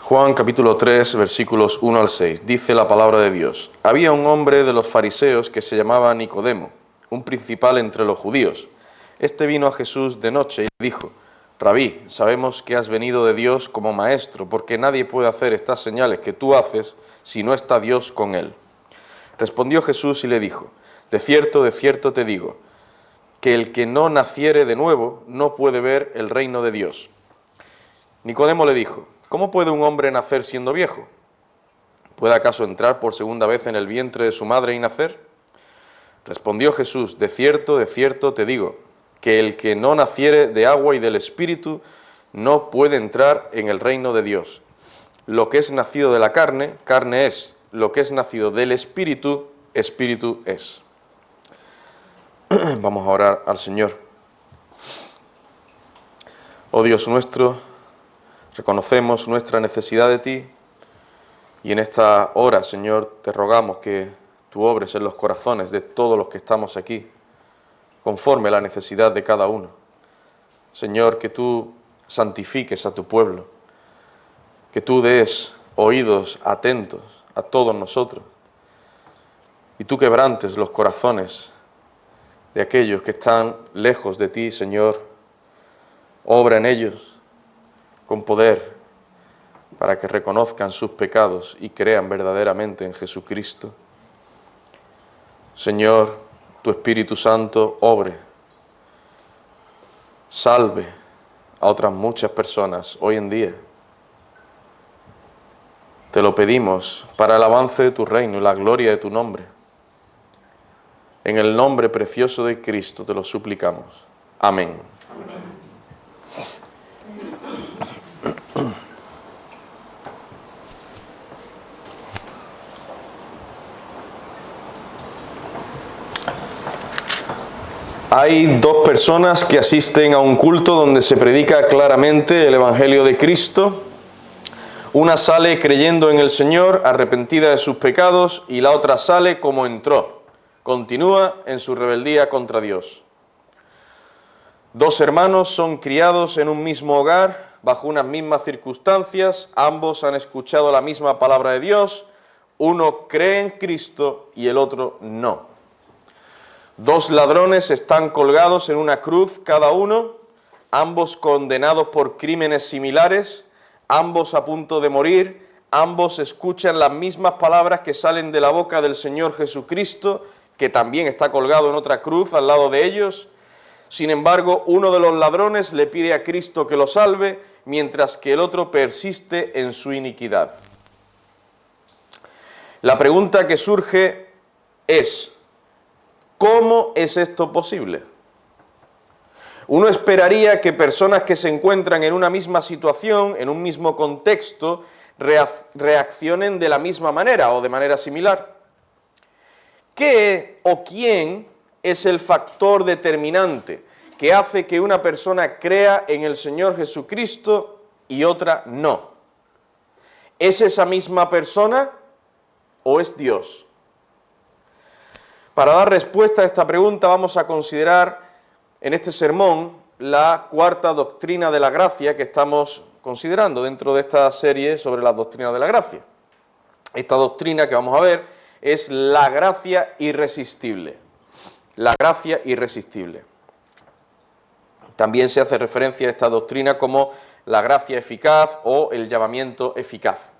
Juan capítulo 3, versículos 1 al 6. Dice la palabra de Dios: Había un hombre de los fariseos que se llamaba Nicodemo, un principal entre los judíos. Este vino a Jesús de noche y le dijo: Rabí, sabemos que has venido de Dios como maestro, porque nadie puede hacer estas señales que tú haces si no está Dios con él. Respondió Jesús y le dijo: de cierto te digo, que el que no naciere de nuevo no puede ver el reino de Dios. Nicodemo le dijo: ¿cómo puede un hombre nacer siendo viejo? ¿Puede acaso entrar por segunda vez en el vientre de su madre y nacer? Respondió Jesús: de cierto te digo, que el que no naciere de agua y del Espíritu no puede entrar en el reino de Dios. Lo que es nacido de la carne, carne es; lo que es nacido del Espíritu, Espíritu es. Vamos a orar al Señor. Oh Dios nuestro, reconocemos nuestra necesidad de ti y en esta hora, Señor, te rogamos que tú obres en los corazones de todos los que estamos aquí, conforme a la necesidad de cada uno. Señor, que tú santifiques a tu pueblo, que tú des oídos atentos a todos nosotros y tú quebrantes los corazones de aquellos que están lejos de ti, Señor. Obra en ellos con poder para que reconozcan sus pecados y crean verdaderamente en Jesucristo. Señor, tu Espíritu Santo obre, salve a otras muchas personas hoy en día. Te lo pedimos para el avance de tu reino y la gloria de tu nombre. En el nombre precioso de Cristo te lo suplicamos. Amén. Hay dos personas que asisten a un culto donde se predica claramente el Evangelio de Cristo. Una sale creyendo en el Señor, arrepentida de sus pecados, y la otra sale como entró. Continúa en su rebeldía contra Dios. Dos hermanos son criados en un mismo hogar, bajo unas mismas circunstancias. Ambos han escuchado la misma palabra de Dios. Uno cree en Cristo y el otro no. Dos ladrones están colgados en una cruz cada uno, ambos condenados por crímenes similares, ambos a punto de morir, ambos escuchan las mismas palabras que salen de la boca del Señor Jesucristo, que también está colgado en otra cruz al lado de ellos. Sin embargo, uno de los ladrones le pide a Cristo que lo salve, mientras que el otro persiste en su iniquidad. La pregunta que surge es: ¿cómo es esto posible? Uno esperaría que personas que se encuentran en una misma situación, en un mismo contexto, reaccionen de la misma manera o de manera similar. ¿Qué o quién es el factor determinante que hace que una persona crea en el Señor Jesucristo y otra no? ¿Es esa misma persona o es Dios? Para dar respuesta a esta pregunta vamos a considerar en este sermón la cuarta doctrina de la gracia que estamos considerando dentro de esta serie sobre las doctrinas de la gracia. Esta doctrina que vamos a ver es la gracia irresistible. La gracia irresistible. También se hace referencia a esta doctrina como la gracia eficaz o el llamamiento eficaz.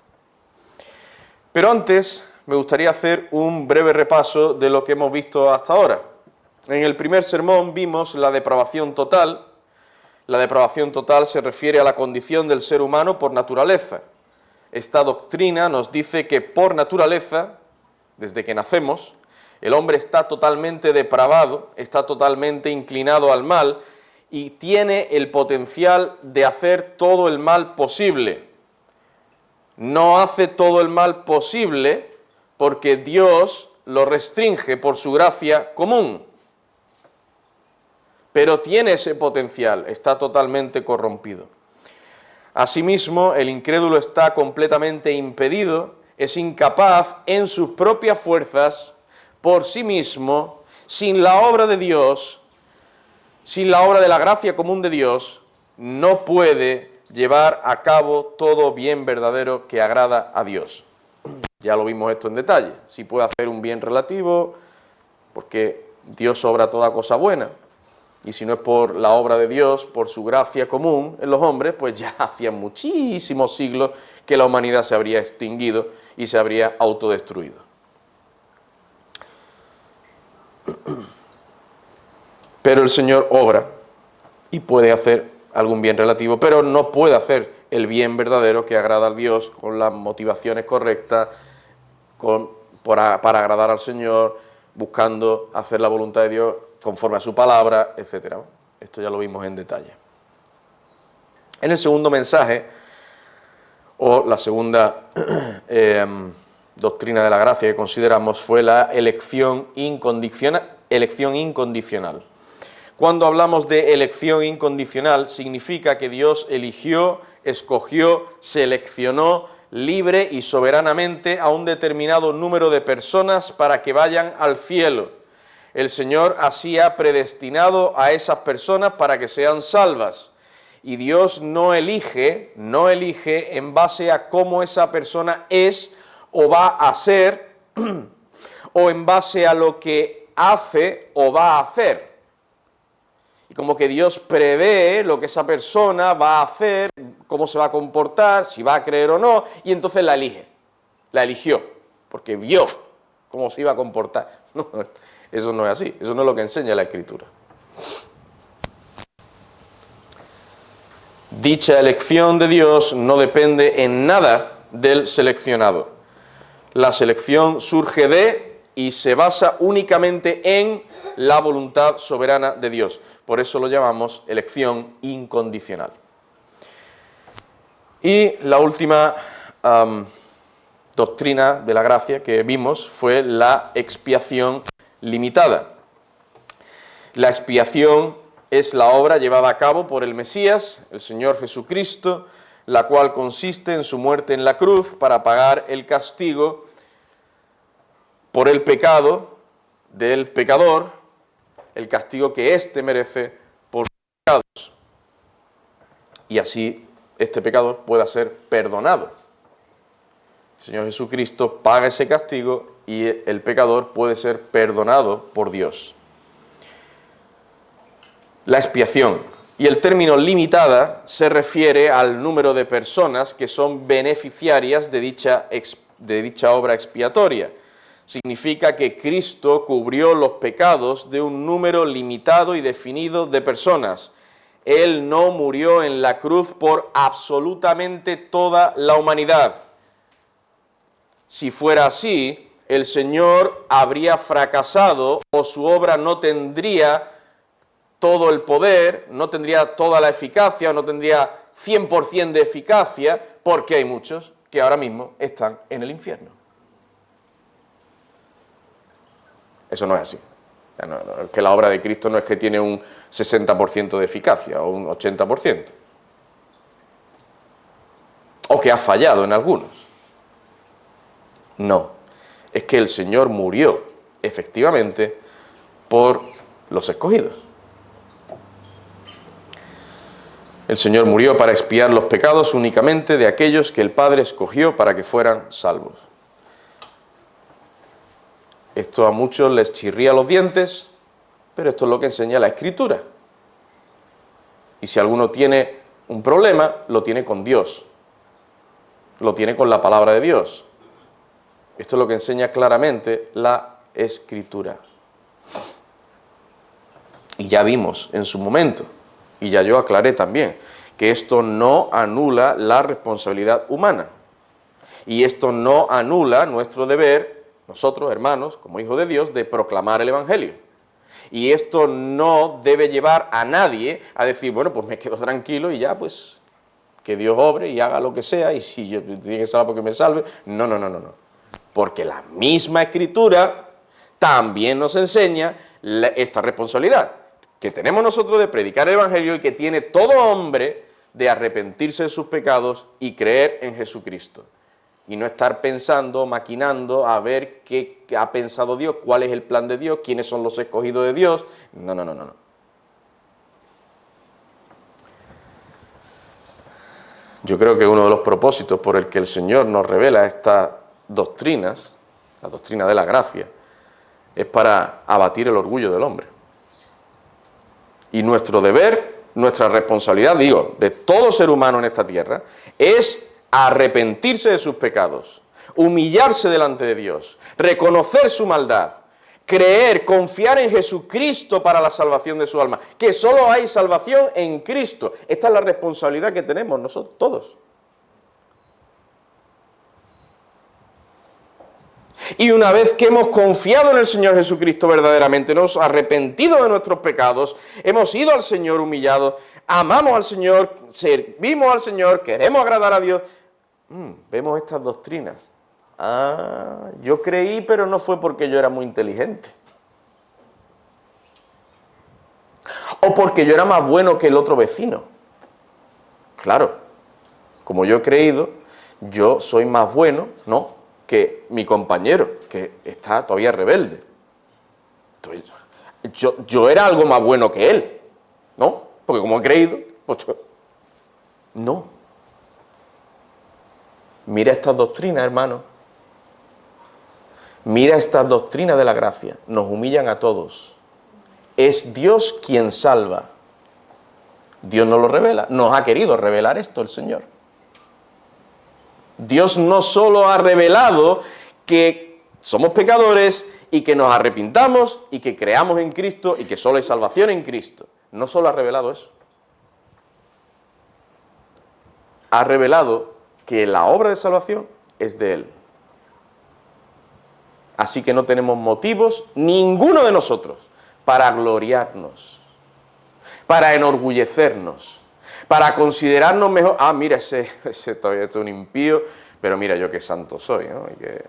Pero antes me gustaría hacer un breve repaso de lo que hemos visto hasta ahora. En el primer sermón vimos la depravación total. La depravación total se refiere a la condición del ser humano por naturaleza. Esta doctrina nos dice que por naturaleza, desde que nacemos, el hombre está totalmente depravado, está totalmente inclinado al mal y tiene el potencial de hacer todo el mal posible. No hace todo el mal posible porque Dios lo restringe por su gracia común. Pero tiene ese potencial, está totalmente corrompido. Asimismo, el incrédulo está completamente impedido, es incapaz en sus propias fuerzas, por sí mismo, sin la obra de Dios, sin la obra de la gracia común de Dios, no puede llevar a cabo todo bien verdadero que agrada a Dios. Ya lo vimos esto en detalle. Si puede hacer un bien relativo, porque Dios obra toda cosa buena. Y si no es por la obra de Dios, por su gracia común en los hombres, pues ya hacía muchísimos siglos que la humanidad se habría extinguido y se habría autodestruido. Pero el Señor obra y puede hacer algún bien relativo, pero no puede hacer el bien verdadero que agrada a Dios con las motivaciones correctas, para agradar al Señor, buscando hacer la voluntad de Dios conforme a su palabra, etc. Esto ya lo vimos en detalle. En el segundo mensaje, o la segunda doctrina de la gracia que consideramos, fue la elección incondicional. Cuando hablamos de elección incondicional, significa que Dios eligió, escogió, seleccionó libre y soberanamente a un determinado número de personas para que vayan al cielo. El Señor así ha predestinado a esas personas para que sean salvas. Y Dios no elige en base a cómo esa persona es o va a ser, o en base a lo que hace o va a hacer. Y como que Dios prevé lo que esa persona va a hacer, cómo se va a comportar, si va a creer o no, y entonces la elige. La eligió, porque vio cómo se iba a comportar. No, eso no es así, eso no es lo que enseña la Escritura. Dicha elección de Dios no depende en nada del seleccionado. La selección surge de y se basa únicamente en la voluntad soberana de Dios. Por eso lo llamamos elección incondicional. Y la última doctrina de la gracia que vimos fue la expiación limitada. La expiación es la obra llevada a cabo por el Mesías, el Señor Jesucristo, la cual consiste en su muerte en la cruz para pagar el castigo por el pecado del pecador, el castigo que éste merece por sus pecados. Y así este pecador pueda ser perdonado. El Señor Jesucristo paga ese castigo y el pecador puede ser perdonado por Dios. La expiación. Y el término limitada se refiere al número de personas que son beneficiarias de dicha obra expiatoria. Significa que Cristo cubrió los pecados de un número limitado y definido de personas. Él no murió en la cruz por absolutamente toda la humanidad. Si fuera así, el Señor habría fracasado o su obra no tendría todo el poder, no tendría toda la eficacia, no tendría 100% de eficacia, porque hay muchos que ahora mismo están en el infierno. Eso no es así. Que la obra de Cristo no es que tiene un 60% de eficacia o un 80%. O que ha fallado en algunos. No. Es que el Señor murió, efectivamente, por los escogidos. El Señor murió para expiar los pecados únicamente de aquellos que el Padre escogió para que fueran salvos. Esto a muchos les chirría los dientes, pero esto es lo que enseña la Escritura. Y si alguno tiene un problema, lo tiene con Dios. Lo tiene con la palabra de Dios. Esto es lo que enseña claramente la Escritura. Y ya vimos en su momento, y ya yo aclaré también, que esto no anula la responsabilidad humana. Y esto no anula nuestro deber, nosotros, hermanos, como hijos de Dios, de proclamar el Evangelio. Y esto no debe llevar a nadie a decir, bueno, pues me quedo tranquilo y ya, pues, que Dios obre y haga lo que sea, y si yo tiene que salvar porque me salve. No. Porque la misma Escritura también nos enseña esta responsabilidad que tenemos nosotros de predicar el Evangelio y que tiene todo hombre de arrepentirse de sus pecados y creer en Jesucristo. Y no estar pensando, maquinando, a ver qué ha pensado Dios, cuál es el plan de Dios, quiénes son los escogidos de Dios. No. Yo creo que uno de los propósitos por el que el Señor nos revela estas doctrinas, la doctrina de la gracia, es para abatir el orgullo del hombre. Y nuestro deber, nuestra responsabilidad, digo, de todo ser humano en esta tierra, es arrepentirse de sus pecados, humillarse delante de Dios, reconocer su maldad, creer, confiar en Jesucristo para la salvación de su alma, que solo hay salvación en Cristo. Esta es la responsabilidad que tenemos nosotros todos. Y una vez que hemos confiado en el Señor Jesucristo verdaderamente, nos hemos arrepentido de nuestros pecados, hemos ido al Señor humillados, amamos al Señor, servimos al Señor, queremos agradar a Dios, vemos estas doctrinas. Yo creí, pero no fue porque yo era muy inteligente. O porque yo era más bueno que el otro vecino. Claro, como yo he creído, yo soy más bueno, ¿no?, que mi compañero, que está todavía rebelde. Entonces, yo era algo más bueno que él, ¿no? Porque como he creído, pues no. Mira estas doctrinas, hermano. Mira estas doctrinas de la gracia. Nos humillan a todos. Es Dios quien salva. Dios nos lo revela. Nos ha querido revelar esto el Señor. Dios no solo ha revelado que somos pecadores y que nos arrepintamos y que creamos en Cristo y que solo hay salvación en Cristo. No solo ha revelado eso. Ha revelado que la obra de salvación es de Él. Así que no tenemos motivos, ninguno de nosotros, para gloriarnos, para enorgullecernos, para considerarnos mejor. Mira, ese todavía es un impío, pero mira yo qué santo soy, ¿no? Y que,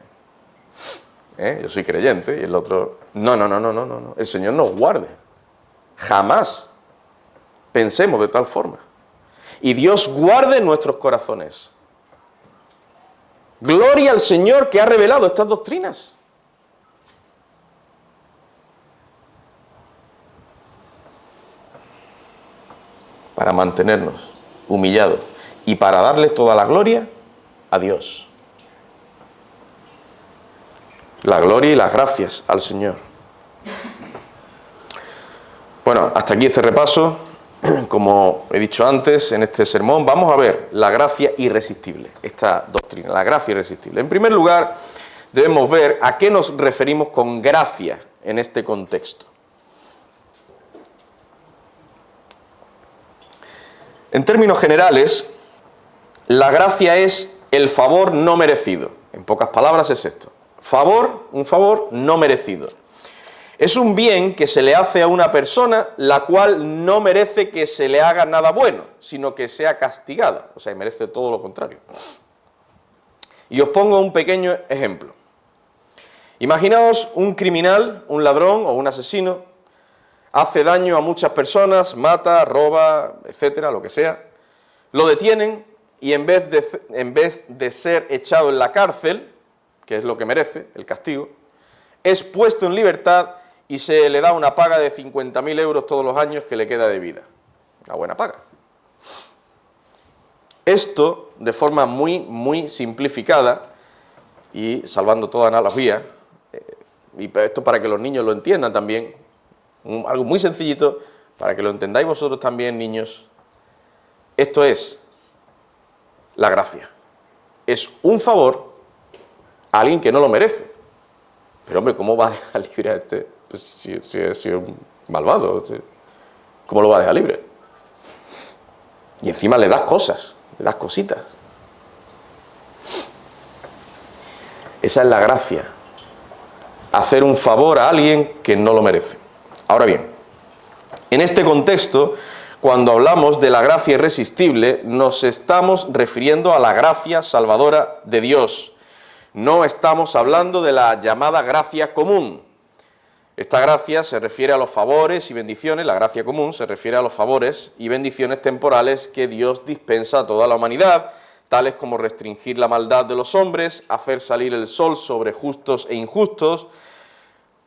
yo soy creyente y el otro. No. El Señor nos guarde. Jamás pensemos de tal forma. Y Dios guarde nuestros corazones. Gloria al Señor que ha revelado estas doctrinas. Para mantenernos humillados y para darle toda la gloria a Dios. La gloria y las gracias al Señor. Bueno, hasta aquí este repaso. Como he dicho antes, en este sermón vamos a ver la gracia irresistible, esta doctrina, la gracia irresistible. En primer lugar, debemos ver a qué nos referimos con gracia en este contexto. En términos generales, la gracia es el favor no merecido. En pocas palabras es esto. Un favor no merecido. Es un bien que se le hace a una persona la cual no merece que se le haga nada bueno, sino que sea castigada. O sea, merece todo lo contrario. Y os pongo un pequeño ejemplo. Imaginaos un criminal, un ladrón o un asesino, hace daño a muchas personas, mata, roba, etcétera, lo que sea. Lo detienen y en vez de ser echado en la cárcel, que es lo que merece, el castigo, es puesto en libertad y se le da una paga de 50.000 euros todos los años que le queda de vida. Una buena paga. Esto, de forma muy simplificada y salvando toda analogía, y esto para que los niños lo entiendan también, algo muy sencillito, para que lo entendáis vosotros también, niños. Esto es la gracia. Es un favor a alguien que no lo merece. Pero hombre, ¿cómo va a dejar libre a este? Pues si es un malvado, ¿cómo lo va a dejar libre? Y encima le das cosas, le das cositas. Esa es la gracia. Hacer un favor a alguien que no lo merece. Ahora bien, en este contexto, cuando hablamos de la gracia irresistible, nos estamos refiriendo a la gracia salvadora de Dios. No estamos hablando de la llamada gracia común. Esta gracia se refiere a los favores y bendiciones, la gracia común se refiere a los favores y bendiciones temporales que Dios dispensa a toda la humanidad, tales como restringir la maldad de los hombres, hacer salir el sol sobre justos e injustos,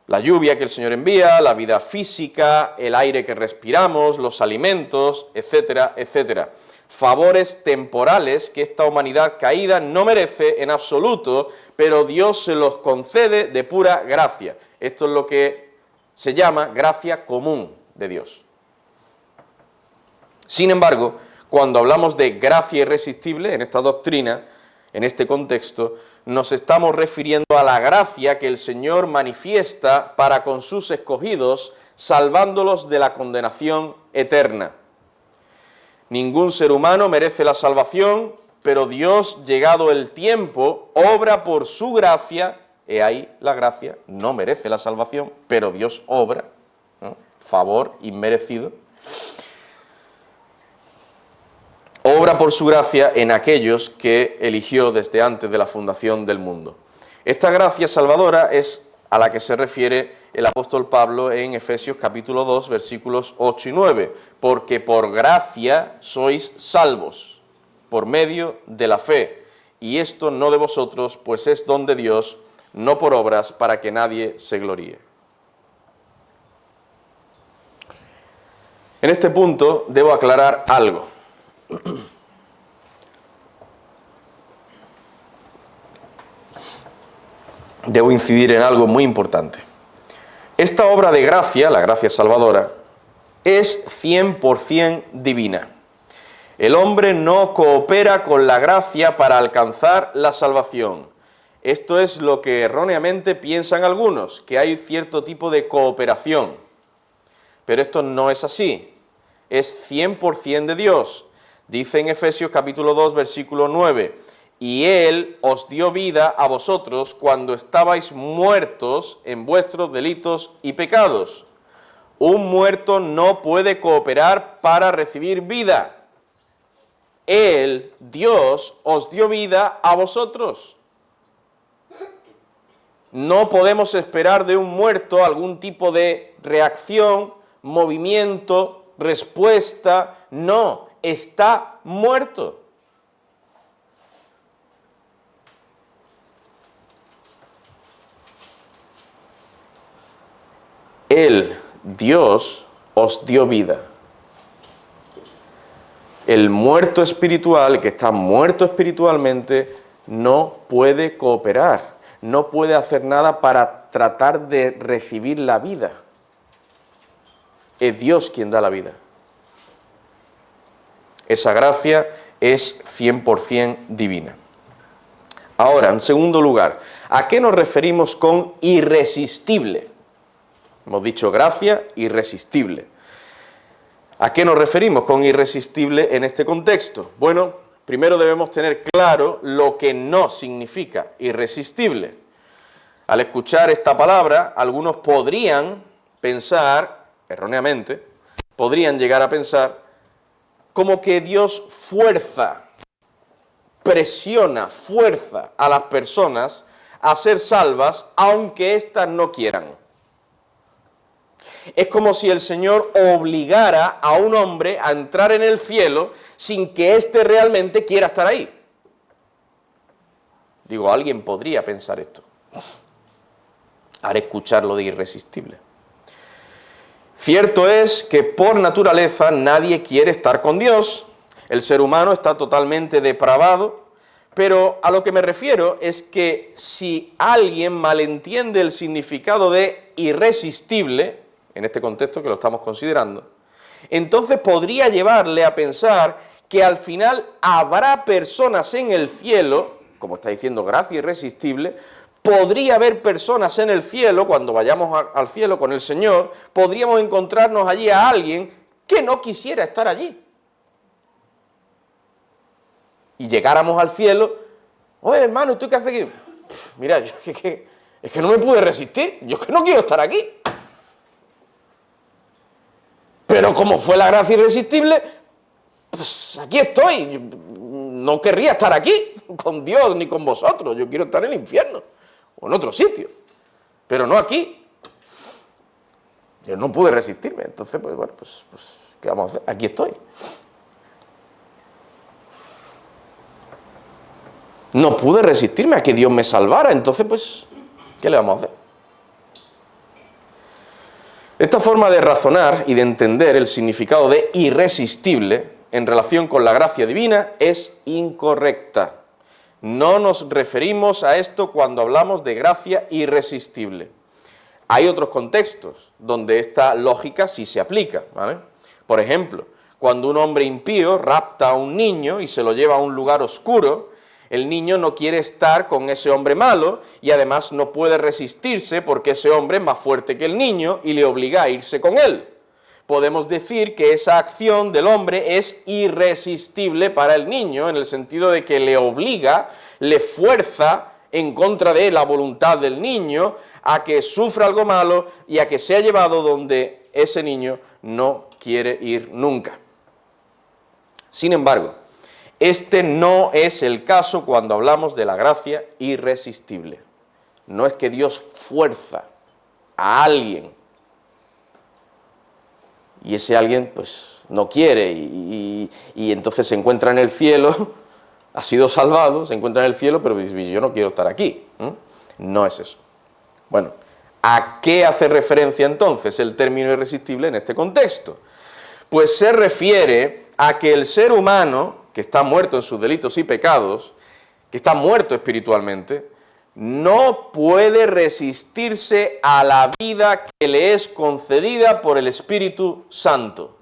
La lluvia que el Señor envía, la vida física, el aire que respiramos, los alimentos, etcétera, etcétera. Favores temporales que esta humanidad caída no merece en absoluto, pero Dios se los concede de pura gracia. Esto es lo que se llama gracia común de Dios. Sin embargo, cuando hablamos de gracia irresistible en esta doctrina, en este contexto, nos estamos refiriendo a la gracia que el Señor manifiesta para con sus escogidos, salvándolos de la condenación eterna. Ningún ser humano merece la salvación, pero Dios, llegado el tiempo, obra por su gracia. He ahí la gracia, no merece la salvación, pero Dios obra, ¿no? Favor inmerecido. Obra por su gracia en aquellos que eligió desde antes de la fundación del mundo. Esta gracia salvadora es a la que se refiere el apóstol Pablo en Efesios capítulo 2, versículos 8 y 9. Porque por gracia sois salvos, por medio de la fe. Y esto no de vosotros, pues es don de Dios, no por obras, para que nadie se gloríe. En este punto debo aclarar algo. Debo incidir en algo muy importante. Esta obra de gracia, la gracia salvadora, es 100% divina. El hombre no coopera con la gracia para alcanzar la salvación. Esto es lo que erróneamente piensan algunos, que hay cierto tipo de cooperación. Pero esto no es así. Es 100% de Dios. Dice en Efesios capítulo 2, versículo 9, y Él os dio vida a vosotros cuando estabais muertos en vuestros delitos y pecados. Un muerto no puede cooperar para recibir vida. Él, Dios, os dio vida a vosotros. No podemos esperar de un muerto algún tipo de reacción, movimiento, respuesta. No, está muerto. Él, Dios, os dio vida. El muerto espiritual, que está muerto espiritualmente, no puede cooperar, no puede hacer nada para tratar de recibir la vida. Es Dios quien da la vida. Esa gracia es 100% divina. Ahora, en segundo lugar, ¿a qué nos referimos con irresistible? Hemos dicho gracia irresistible. ¿A qué nos referimos con irresistible en este contexto? Bueno, primero debemos tener claro lo que no significa irresistible. Al escuchar esta palabra, algunos podrían pensar, erróneamente, podrían llegar a pensar como que Dios presiona, fuerza a las personas a ser salvas, aunque éstas no quieran. Es como si el Señor obligara a un hombre a entrar en el cielo sin que éste realmente quiera estar ahí. Digo, alguien podría pensar esto, al escuchar lo de irresistible. Cierto es que por naturaleza nadie quiere estar con Dios. El ser humano está totalmente depravado, pero a lo que me refiero es que si alguien malentiende el significado de irresistible, en este contexto que lo estamos considerando, entonces podría llevarle a pensar que al final habrá personas en el cielo, como está diciendo gracia irresistible, podría haber personas en el cielo, cuando vayamos al cielo con el Señor, podríamos encontrarnos allí a alguien que no quisiera estar allí. Y llegáramos al cielo, oye hermano, ¿tú qué haces aquí? Mira, yo es que no me pude resistir, yo es que no quiero estar aquí. Pero como fue la gracia irresistible, pues aquí estoy. No querría estar aquí con Dios ni con vosotros. Yo quiero estar en el infierno o en otro sitio, pero no aquí. Yo no pude resistirme. Entonces, pues bueno, pues ¿qué vamos a hacer? Aquí estoy. No pude resistirme a que Dios me salvara. Entonces, pues, ¿qué le vamos a hacer? Esta forma de razonar y de entender el significado de irresistible en relación con la gracia divina es incorrecta. No nos referimos a esto cuando hablamos de gracia irresistible. Hay otros contextos donde esta lógica sí se aplica, ¿vale? Por ejemplo, cuando un hombre impío rapta a un niño y se lo lleva a un lugar oscuro, el niño no quiere estar con ese hombre malo y además no puede resistirse porque ese hombre es más fuerte que el niño y le obliga a irse con él. Podemos decir que esa acción del hombre es irresistible para el niño en el sentido de que le obliga, le fuerza en contra de la voluntad del niño a que sufra algo malo y a que sea llevado donde ese niño no quiere ir nunca. Sin embargo, este no es el caso cuando hablamos de la gracia irresistible. No es que Dios fuerza a alguien y ese alguien pues no quiere y entonces se encuentra en el cielo, ha sido salvado, se encuentra en el cielo, pero dice, yo no quiero estar aquí. No es eso. Bueno, ¿a qué hace referencia entonces el término irresistible en este contexto? Pues se refiere a que el ser humano, que está muerto en sus delitos y pecados, que está muerto espiritualmente, no puede resistirse a la vida que le es concedida por el Espíritu Santo.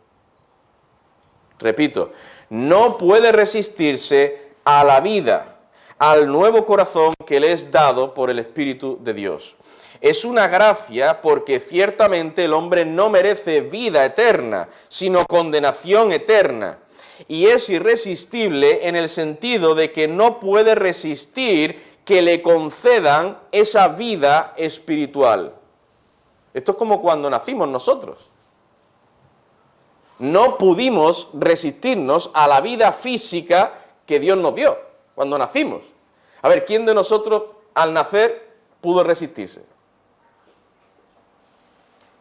Repito, no puede resistirse a la vida, al nuevo corazón que le es dado por el Espíritu de Dios. Es una gracia porque ciertamente el hombre no merece vida eterna, sino condenación eterna. Y es irresistible en el sentido de que no puede resistir que le concedan esa vida espiritual. Esto es como cuando nacimos nosotros. No pudimos resistirnos a la vida física que Dios nos dio cuando nacimos. A ver, ¿quién de nosotros al nacer pudo resistirse?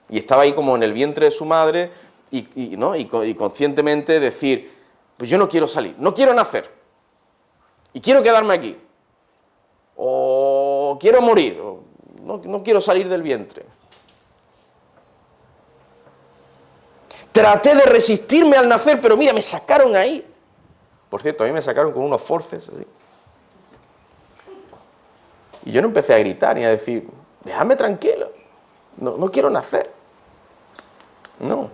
Y estaba ahí como en el vientre de su madre y conscientemente decir, pues yo no quiero salir, no quiero nacer y quiero quedarme aquí. O quiero morir, o no quiero salir del vientre. Traté de resistirme al nacer, pero mira, me sacaron ahí. Por cierto, a mí me sacaron con unos forces así. Y yo no empecé a gritar ni a decir, déjame tranquilo, no quiero nacer. No.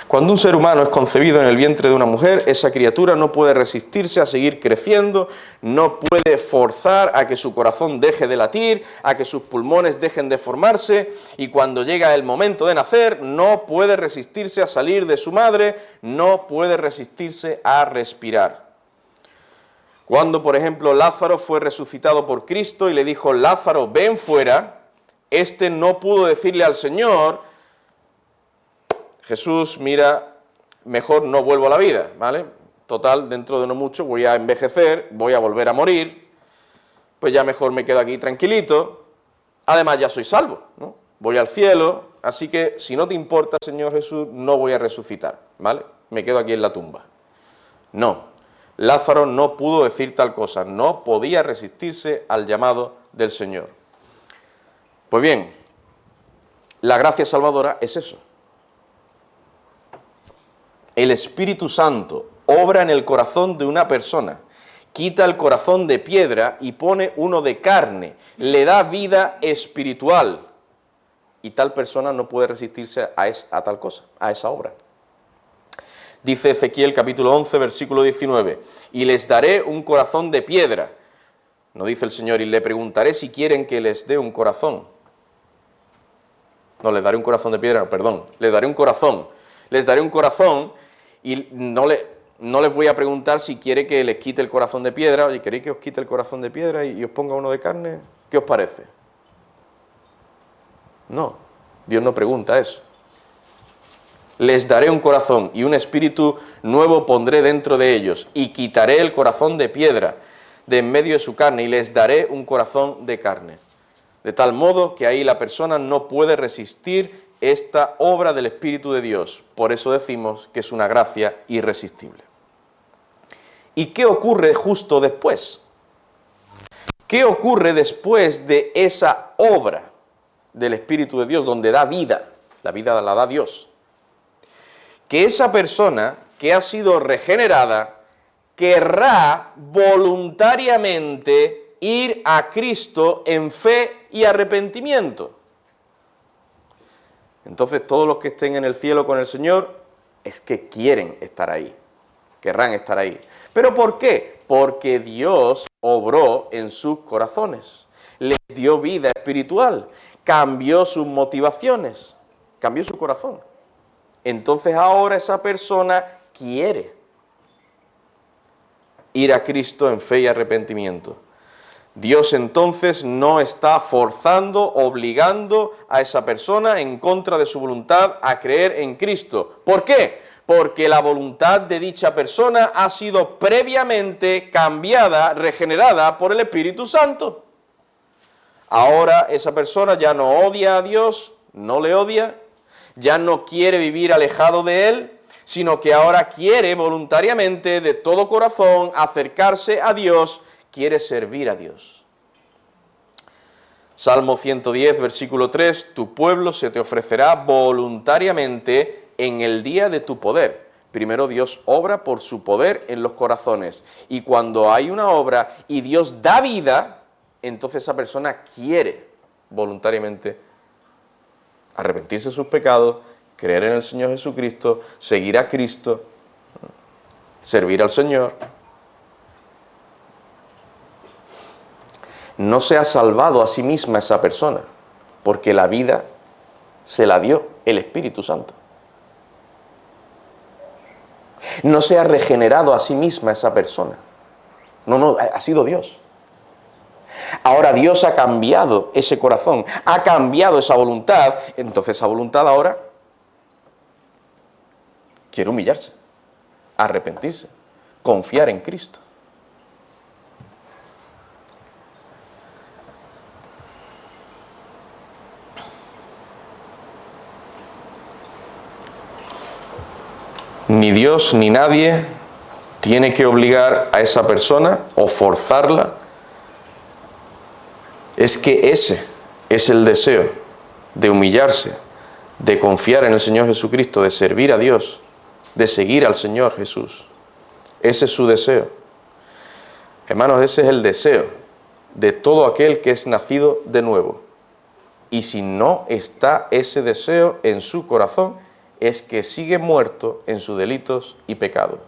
Cuando un ser humano es concebido en el vientre de una mujer, esa criatura no puede resistirse a seguir creciendo, no puede forzar a que su corazón deje de latir, a que sus pulmones dejen de formarse, y cuando llega el momento de nacer, no puede resistirse a salir de su madre, no puede resistirse a respirar. Cuando, por ejemplo, Lázaro fue resucitado por Cristo y le dijo, Lázaro, ven fuera, este no pudo decirle al Señor, Jesús, mira, mejor no vuelvo a la vida, ¿vale? Total, dentro de no mucho voy a envejecer, voy a volver a morir, pues ya mejor me quedo aquí tranquilito, además ya soy salvo, ¿no? Voy al cielo, así que si no te importa, Señor Jesús, no voy a resucitar, ¿vale? Me quedo aquí en la tumba. No, Lázaro no pudo decir tal cosa, no podía resistirse al llamado del Señor. Pues bien, la gracia salvadora es eso. El Espíritu Santo obra en el corazón de una persona, quita el corazón de piedra y pone uno de carne, le da vida espiritual. Y tal persona no puede resistirse a tal cosa, a esa obra. Dice Ezequiel capítulo 11, versículo 19, y les daré un corazón de piedra. No dice el Señor, y le preguntaré si quieren que les dé un corazón. No, les daré un corazón de piedra, perdón, les daré un corazón. Les daré un corazón y no les voy a preguntar si quiere que les quite el corazón de piedra. Oye, ¿queréis que os quite el corazón de piedra y os ponga uno de carne? ¿Qué os parece? No, Dios no pregunta eso. Les daré un corazón y un espíritu nuevo pondré dentro de ellos y quitaré el corazón de piedra de en medio de su carne y les daré un corazón de carne. De tal modo que ahí la persona no puede resistir esta obra del Espíritu de Dios. Por eso decimos que es una gracia irresistible. ¿Y qué ocurre justo después? ¿Qué ocurre después de esa obra? del Espíritu de Dios, donde da vida, la vida la da Dios, que esa persona que ha sido regenerada querrá voluntariamente ir a Cristo en fe y arrepentimiento. Entonces todos los que estén en el cielo con el Señor es que quieren estar ahí, querrán estar ahí. ¿Pero por qué? Porque Dios obró en sus corazones, les dio vida espiritual, cambió sus motivaciones, cambió su corazón. Entonces ahora esa persona quiere ir a Cristo en fe y arrepentimiento. Dios entonces no está forzando, obligando a esa persona en contra de su voluntad a creer en Cristo. ¿Por qué? Porque la voluntad de dicha persona ha sido previamente cambiada, regenerada por el Espíritu Santo. Ahora esa persona ya no odia a Dios, no le odia, ya no quiere vivir alejado de Él, sino que ahora quiere voluntariamente, de todo corazón, acercarse a Dios, quiere servir a Dios. Salmo 110, versículo 3, tu pueblo se te ofrecerá voluntariamente en el día de tu poder. Primero Dios obra por su poder en los corazones, y cuando hay una obra y Dios da vida, entonces esa persona quiere voluntariamente arrepentirse de sus pecados, creer en el Señor Jesucristo, seguir a Cristo, servir al Señor. No se ha salvado a sí misma esa persona, porque la vida se la dio el Espíritu Santo. No se ha regenerado a sí misma esa persona. No, ha sido Dios. Ahora Dios ha cambiado ese corazón, ha cambiado esa voluntad, entonces esa voluntad ahora quiere humillarse, arrepentirse, confiar en Cristo. Ni Dios ni nadie tiene que obligar a esa persona o forzarla. Es que ese es el deseo de humillarse, de confiar en el Señor Jesucristo, de servir a Dios, de seguir al Señor Jesús. Ese es su deseo. Hermanos, ese es el deseo de todo aquel que es nacido de nuevo. Y si no está ese deseo en su corazón, es que sigue muerto en sus delitos y pecados.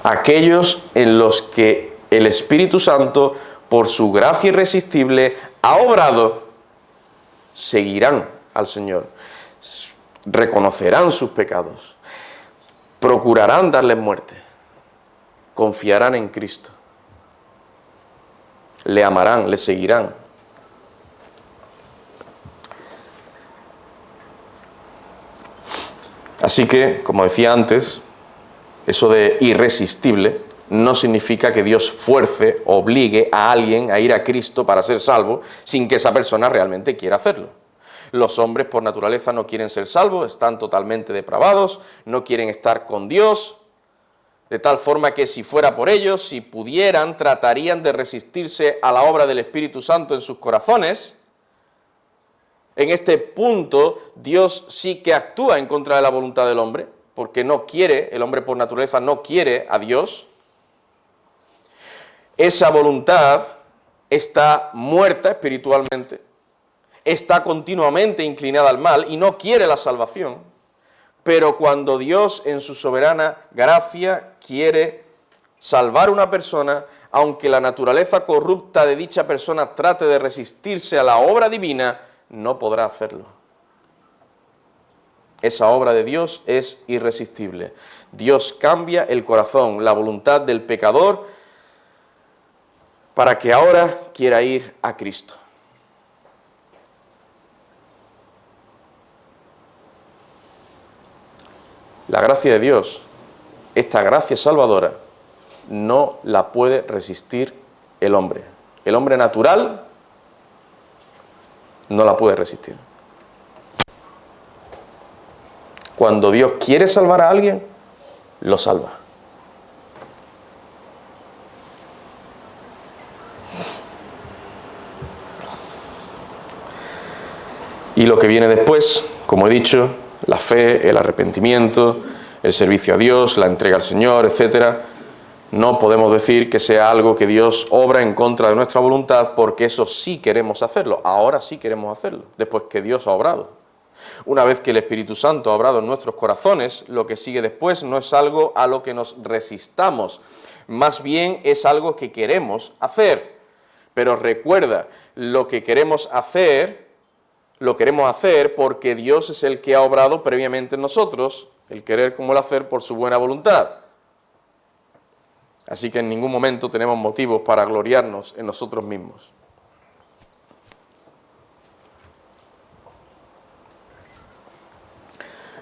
Aquellos en los que el Espíritu Santo, por su gracia irresistible, ha obrado, seguirán al Señor, reconocerán sus pecados, procurarán darles muerte, confiarán en Cristo, le amarán, le seguirán. Así que, como decía antes, eso de irresistible no significa que Dios fuerce, obligue a alguien a ir a Cristo para ser salvo sin que esa persona realmente quiera hacerlo. Los hombres por naturaleza no quieren ser salvos, están totalmente depravados, no quieren estar con Dios, de tal forma que si fuera por ellos, si pudieran, tratarían de resistirse a la obra del Espíritu Santo en sus corazones. En este punto, Dios sí que actúa en contra de la voluntad del hombre, porque no quiere, el hombre por naturaleza no quiere a Dios. Esa voluntad está muerta espiritualmente, está continuamente inclinada al mal y no quiere la salvación. Pero cuando Dios en su soberana gracia quiere salvar a una persona, aunque la naturaleza corrupta de dicha persona trate de resistirse a la obra divina, no podrá hacerlo. Esa obra de Dios es irresistible. Dios cambia el corazón, la voluntad del pecador, para que ahora quiera ir a Cristo. La gracia de Dios, esta gracia salvadora, no la puede resistir el hombre. El hombre natural no la puede resistir. Cuando Dios quiere salvar a alguien, lo salva. Y lo que viene después, como he dicho, la fe, el arrepentimiento, el servicio a Dios, la entrega al Señor, etcétera, no podemos decir que sea algo que Dios obra en contra de nuestra voluntad, porque eso sí queremos hacerlo. Ahora sí queremos hacerlo, después que Dios ha obrado. Una vez que el Espíritu Santo ha obrado en nuestros corazones, lo que sigue después no es algo a lo que nos resistamos, más bien es algo que queremos hacer. Pero recuerda, lo que queremos hacer, lo queremos hacer porque Dios es el que ha obrado previamente en nosotros, el querer como el hacer por su buena voluntad. Así que en ningún momento tenemos motivos para gloriarnos en nosotros mismos.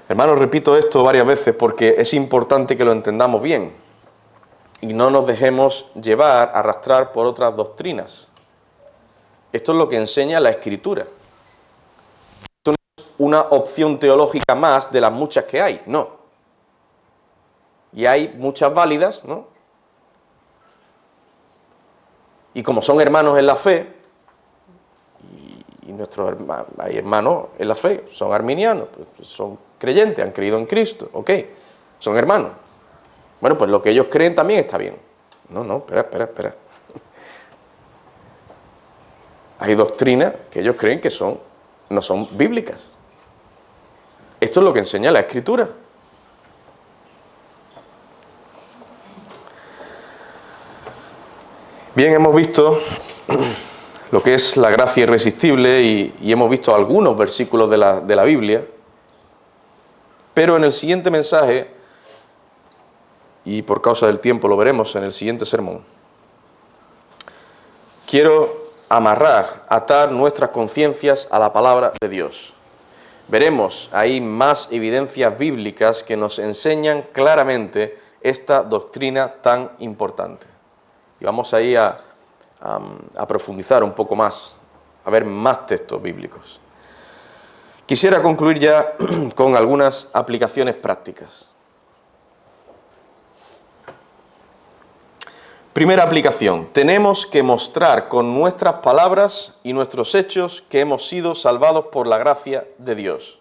Hermanos, repito esto varias veces porque es importante que lo entendamos bien y no nos dejemos llevar, arrastrar por otras doctrinas. Esto es lo que enseña la Escritura. Esto no es una opción teológica más de las muchas que hay, no. Y hay muchas válidas, ¿no? Y como son hermanos en la fe, y nuestros hermanos, hay hermanos en la fe, son arminianos, pues son creyentes, han creído en Cristo, ok, son hermanos. Bueno, pues lo que ellos creen también está bien. No, espera. Hay doctrinas que ellos creen que no son bíblicas. Esto es lo que enseña la Escritura. Bien, hemos visto lo que es la gracia irresistible y hemos visto algunos versículos de la Biblia, pero en el siguiente mensaje, y por causa del tiempo lo veremos en el siguiente sermón, quiero atar nuestras conciencias a la palabra de Dios. Veremos ahí más evidencias bíblicas que nos enseñan claramente esta doctrina tan importante. Y vamos ahí a profundizar un poco más, a ver más textos bíblicos. Quisiera concluir ya con algunas aplicaciones prácticas. Primera aplicación, tenemos que mostrar con nuestras palabras y nuestros hechos que hemos sido salvados por la gracia de Dios.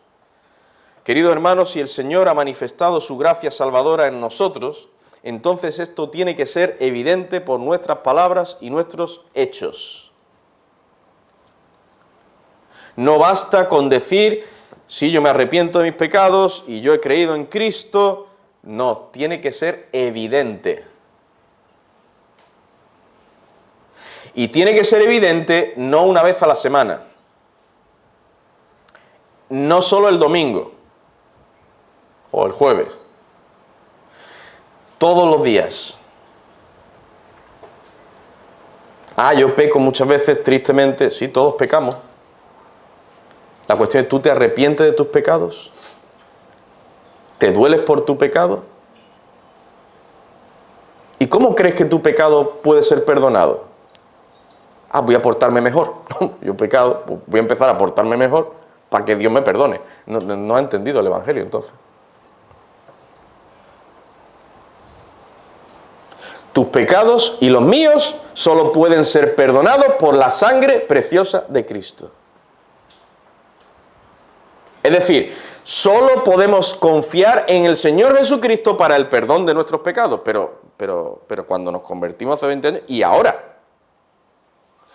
Queridos hermanos, si el Señor ha manifestado su gracia salvadora en nosotros, entonces esto tiene que ser evidente por nuestras palabras y nuestros hechos. No basta con decir, sí, yo me arrepiento de mis pecados y yo he creído en Cristo. No, tiene que ser evidente. Y tiene que ser evidente no una vez a la semana, no solo el domingo o el jueves, todos los días. Yo peco muchas veces, tristemente, sí, todos pecamos. La cuestión es, ¿tú te arrepientes de tus pecados? ¿Te dueles por tu pecado? ¿Y cómo crees que tu pecado puede ser perdonado? Voy a portarme mejor. Yo he pecado, voy a empezar a portarme mejor para que Dios me perdone. No ha entendido el Evangelio entonces. Tus pecados y los míos solo pueden ser perdonados por la sangre preciosa de Cristo. Es decir, solo podemos confiar en el Señor Jesucristo para el perdón de nuestros pecados, pero cuando nos convertimos hace 20 años, y ahora,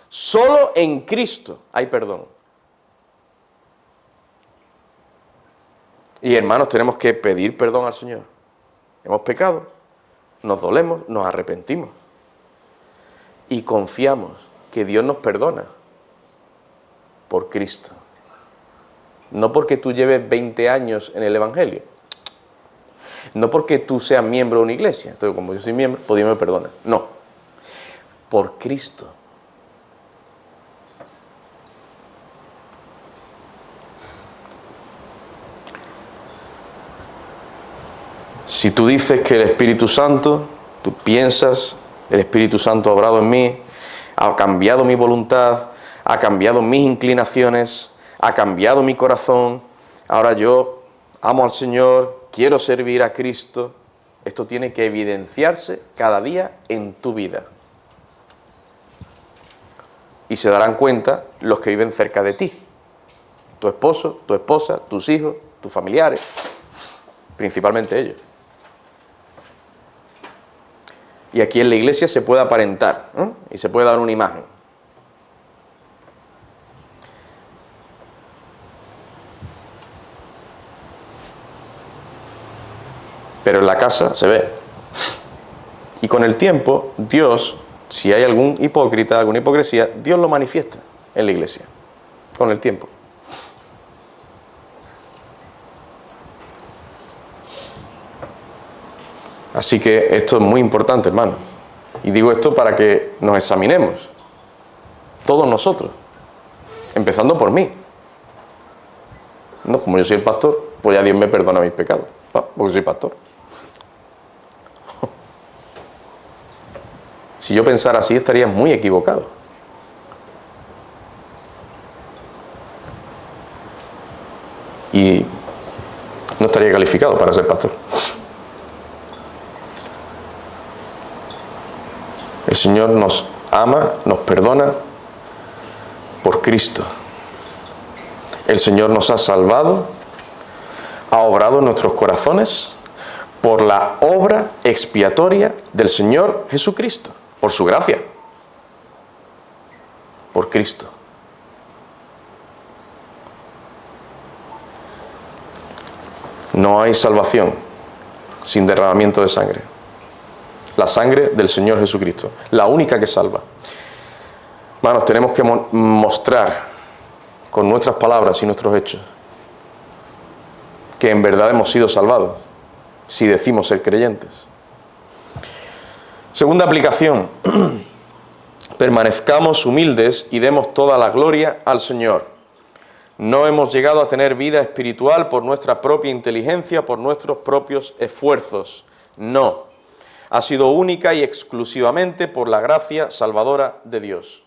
solo en Cristo hay perdón. Y hermanos, tenemos que pedir perdón al Señor. Hemos pecado, nos dolemos, nos arrepentimos y confiamos que Dios nos perdona por Cristo. No porque tú lleves 20 años en el Evangelio, no porque tú seas miembro de una iglesia, entonces como yo soy miembro, pues Dios me perdona. No, por Cristo. Si tú dices que el Espíritu Santo, tú piensas, el Espíritu Santo ha obrado en mí, ha cambiado mi voluntad, ha cambiado mis inclinaciones, ha cambiado mi corazón, ahora yo amo al Señor, quiero servir a Cristo, esto tiene que evidenciarse cada día en tu vida. Y se darán cuenta los que viven cerca de ti, tu esposo, tu esposa, tus hijos, tus familiares, principalmente ellos. Y aquí en la iglesia se puede aparentar, ¿eh? Y se puede dar una imagen. Pero en la casa se ve. Y con el tiempo, Dios, si hay algún hipócrita, alguna hipocresía, Dios lo manifiesta en la iglesia. Con el tiempo. Así que esto es muy importante, hermano. Y digo esto para que nos examinemos. Todos nosotros. Empezando por mí. No, como yo soy el pastor, pues ya Dios me perdona mis pecados. Porque soy pastor. Si yo pensara así, estaría muy equivocado. Y no estaría calificado para ser pastor. El Señor nos ama, nos perdona por Cristo. El Señor nos ha salvado, ha obrado en nuestros corazones por la obra expiatoria del Señor Jesucristo, por su gracia, por Cristo. No hay salvación sin derramamiento de sangre. La sangre del Señor Jesucristo, la única que salva. Hermanos, tenemos que mostrar con nuestras palabras y nuestros hechos que en verdad hemos sido salvados, si decimos ser creyentes. Segunda aplicación, permanezcamos humildes y demos toda la gloria al Señor. No hemos llegado a tener vida espiritual por nuestra propia inteligencia, por nuestros propios esfuerzos. No. Ha sido única y exclusivamente por la gracia salvadora de Dios.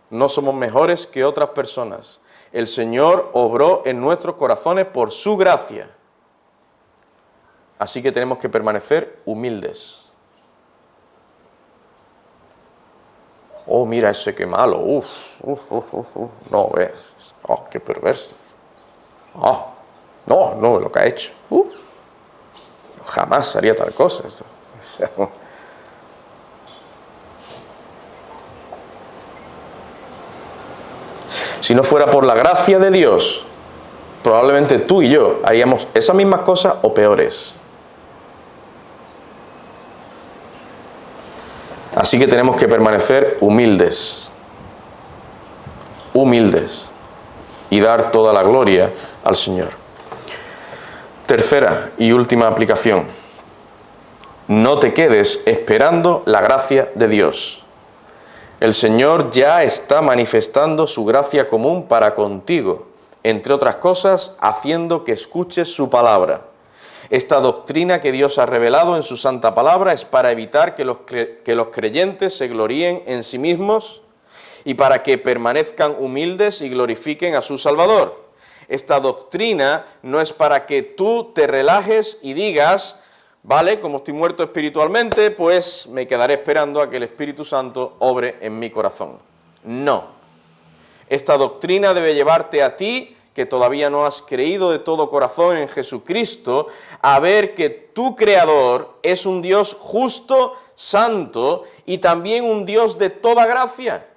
No somos mejores que otras personas. El Señor obró en nuestros corazones por su gracia. Así que tenemos que permanecer humildes. Oh, mira ese que malo. No, ves. Oh, qué perverso. Oh, no, lo que ha hecho. Jamás haría tal cosa. Si no fuera por la gracia de Dios, probablemente tú y yo haríamos esas mismas cosas o peores. Así que tenemos que permanecer humildes. Humildes. Y dar toda la gloria al Señor. Tercera y última aplicación. No te quedes esperando la gracia de Dios. El Señor ya está manifestando su gracia común para contigo, entre otras cosas, haciendo que escuches su palabra. Esta doctrina que Dios ha revelado en su santa palabra es para evitar que los creyentes se gloríen en sí mismos y para que permanezcan humildes y glorifiquen a su Salvador. Esta doctrina no es para que tú te relajes y digas, vale, como estoy muerto espiritualmente, pues me quedaré esperando a que el Espíritu Santo obre en mi corazón. No. Esta doctrina debe llevarte a ti, que todavía no has creído de todo corazón en Jesucristo, a ver que tu Creador es un Dios justo, santo y también un Dios de toda gracia.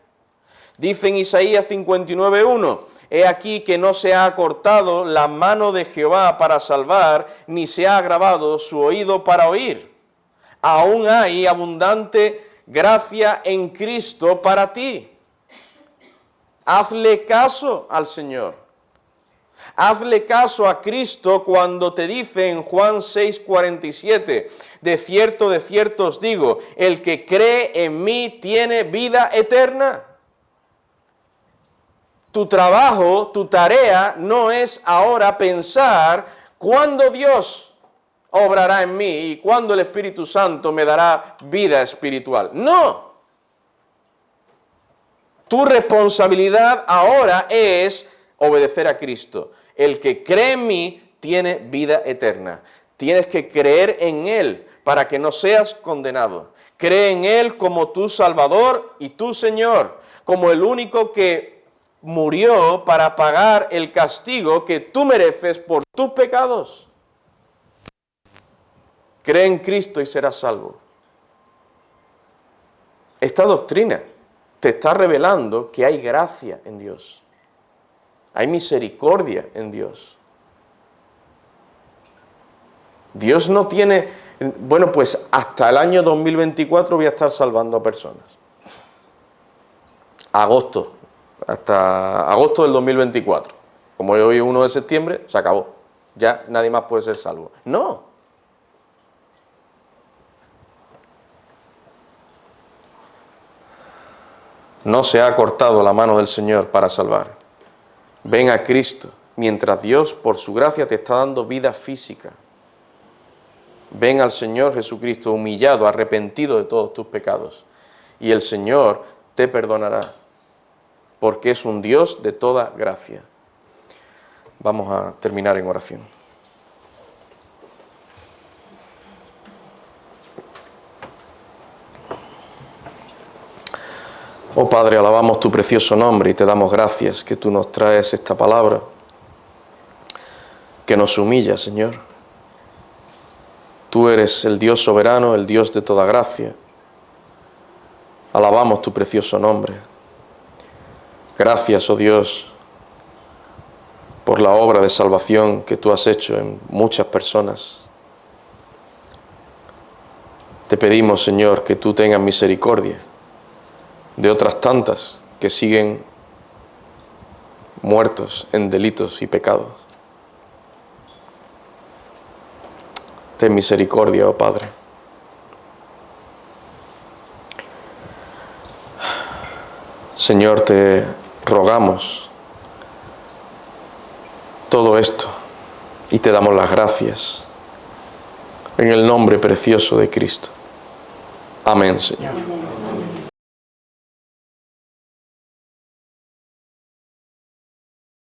Dice en Isaías 59:1, he aquí que no se ha acortado la mano de Jehová para salvar, ni se ha agravado su oído para oír. Aún hay abundante gracia en Cristo para ti. Hazle caso al Señor. Hazle caso a Cristo cuando te dice en Juan 6:47, de cierto os digo, el que cree en mí tiene vida eterna. Tu trabajo, tu tarea no es ahora pensar cuándo Dios obrará en mí y cuándo el Espíritu Santo me dará vida espiritual. No. Tu responsabilidad ahora es obedecer a Cristo. El que cree en mí tiene vida eterna. Tienes que creer en Él para que no seas condenado. Cree en Él como tu Salvador y tu Señor, como el único que murió para pagar el castigo que tú mereces por tus pecados. Cree en Cristo y serás salvo. Esta doctrina te está revelando que hay gracia en Dios. Hay misericordia en Dios. Dios no tiene, bueno, pues hasta el año 2024 voy a estar salvando a personas. Hasta agosto del 2024. Como hoy es 1 de septiembre, se acabó. Ya nadie más puede ser salvo. No. No se ha cortado la mano del Señor para salvar. Ven a Cristo, mientras Dios, por su gracia, te está dando vida física. Ven al Señor Jesucristo humillado, arrepentido de todos tus pecados. Y el Señor te perdonará, porque es un Dios de toda gracia. Vamos a terminar en oración. Oh Padre, alabamos tu precioso nombre y te damos gracias que tú nos traes esta palabra que nos humilla, Señor. Tú eres el Dios soberano, el Dios de toda gracia. Alabamos tu precioso nombre. Gracias, oh Dios, por la obra de salvación que tú has hecho en muchas personas. Te pedimos, Señor, que tú tengas misericordia de otras tantas que siguen muertos en delitos y pecados. Ten misericordia, oh Padre. Señor, te rogamos todo esto y te damos las gracias en el nombre precioso de Cristo. Amén, Señor.